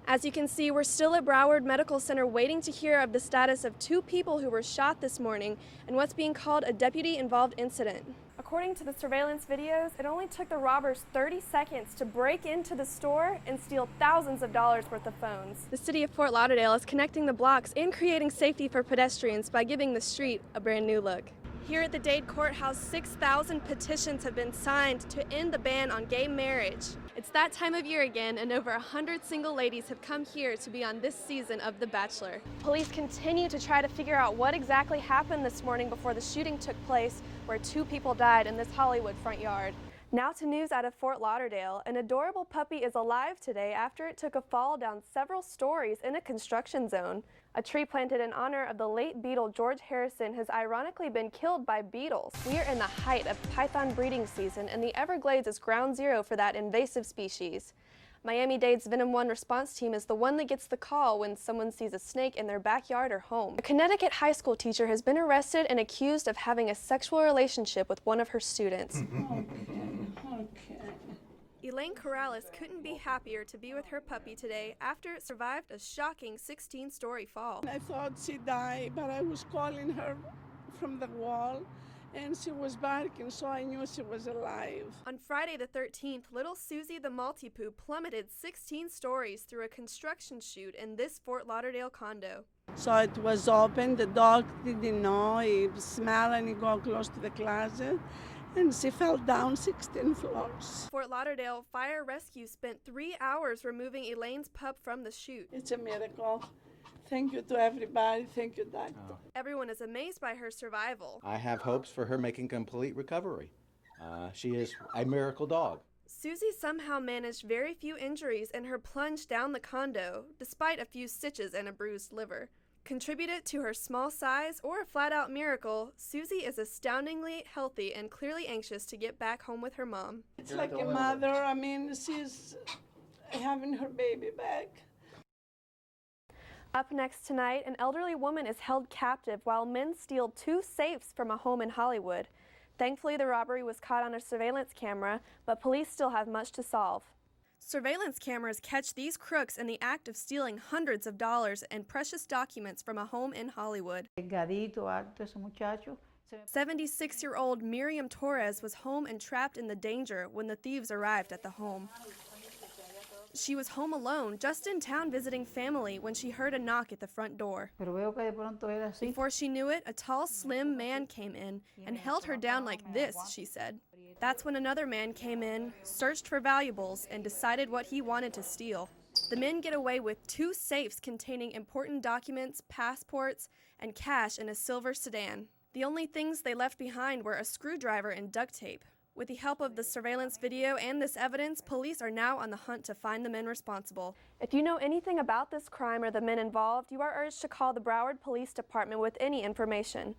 As you can see, we're still at Broward Medical Center waiting to hear of the status of 2 people who were shot this morning and what's being called a deputy-involved incident. According to the surveillance videos, it only took the robbers 30 seconds to break into the store and steal thousands of dollars worth of phones. The city of Fort Lauderdale is connecting the blocks and creating safety for pedestrians by giving the street a brand new look. Here at the Dade Courthouse, 6,000 petitions have been signed to end the ban on gay marriage. It's that time of year again, and over 100 single ladies have come here to be on this season of The Bachelor. Police continue to try to figure out what exactly happened this morning before the shooting took place, where 2 people died in this Hollywood front yard. Now to news out of Fort Lauderdale. An adorable puppy is alive today after it took a fall down several stories in a construction zone. A tree planted in honor of the late beetle George Harrison has ironically been killed by beetles. We are in the height of python breeding season, and the Everglades is ground zero for that invasive species. Miami-Dade's Venom 1 response team is the one that gets the call when someone sees a snake in their backyard or home. A Connecticut high school teacher has been arrested and accused of having a sexual relationship with one of her students. Okay. Elaine Corrales couldn't be happier to be with her puppy today after it survived a shocking 16-story fall. I thought she died, but I was calling her from the wall, and she was barking, so I knew she was alive. On Friday the 13th, little Susie the Maltipoo plummeted 16 stories through a construction chute in this Fort Lauderdale condo. So it was open, the dog didn't know, he smelled and he got close to the closet, and she fell down 16 floors. Fort Lauderdale Fire Rescue spent 3 hours removing Elaine's pup from the chute. It's a miracle. Thank you to everybody. Thank you, doctor. Everyone is amazed by her survival. I have hopes for her making complete recovery. She is a miracle dog. Susie somehow managed very few injuries in her plunge down the condo, despite a few stitches and a bruised liver. Contributed to her small size or a flat-out miracle, Susie is astoundingly healthy and clearly anxious to get back home with her mom. It's like a mother. I mean, she's having her baby back. Up next tonight, an elderly woman is held captive while men steal 2 safes from a home in Hollywood. Thankfully, the robbery was caught on a surveillance camera, but police still have much to solve. Surveillance cameras catch these crooks in the act of stealing hundreds of dollars and precious documents from a home in Hollywood. 76-year-old Miriam Torres was home and trapped in the danger when the thieves arrived at the home. She was home alone, just in town visiting family, when she heard a knock at the front door. Before she knew it, a tall, slim man came in and held her down like this, she said. That's when another man came in, searched for valuables, and decided what he wanted to steal. The men get away with 2 safes containing important documents, passports, and cash in a silver sedan. The only things they left behind were a screwdriver and duct tape. With the help of the surveillance video and this evidence, police are now on the hunt to find the men responsible. If you know anything about this crime or the men involved, you are urged to call the Broward Police Department with any information.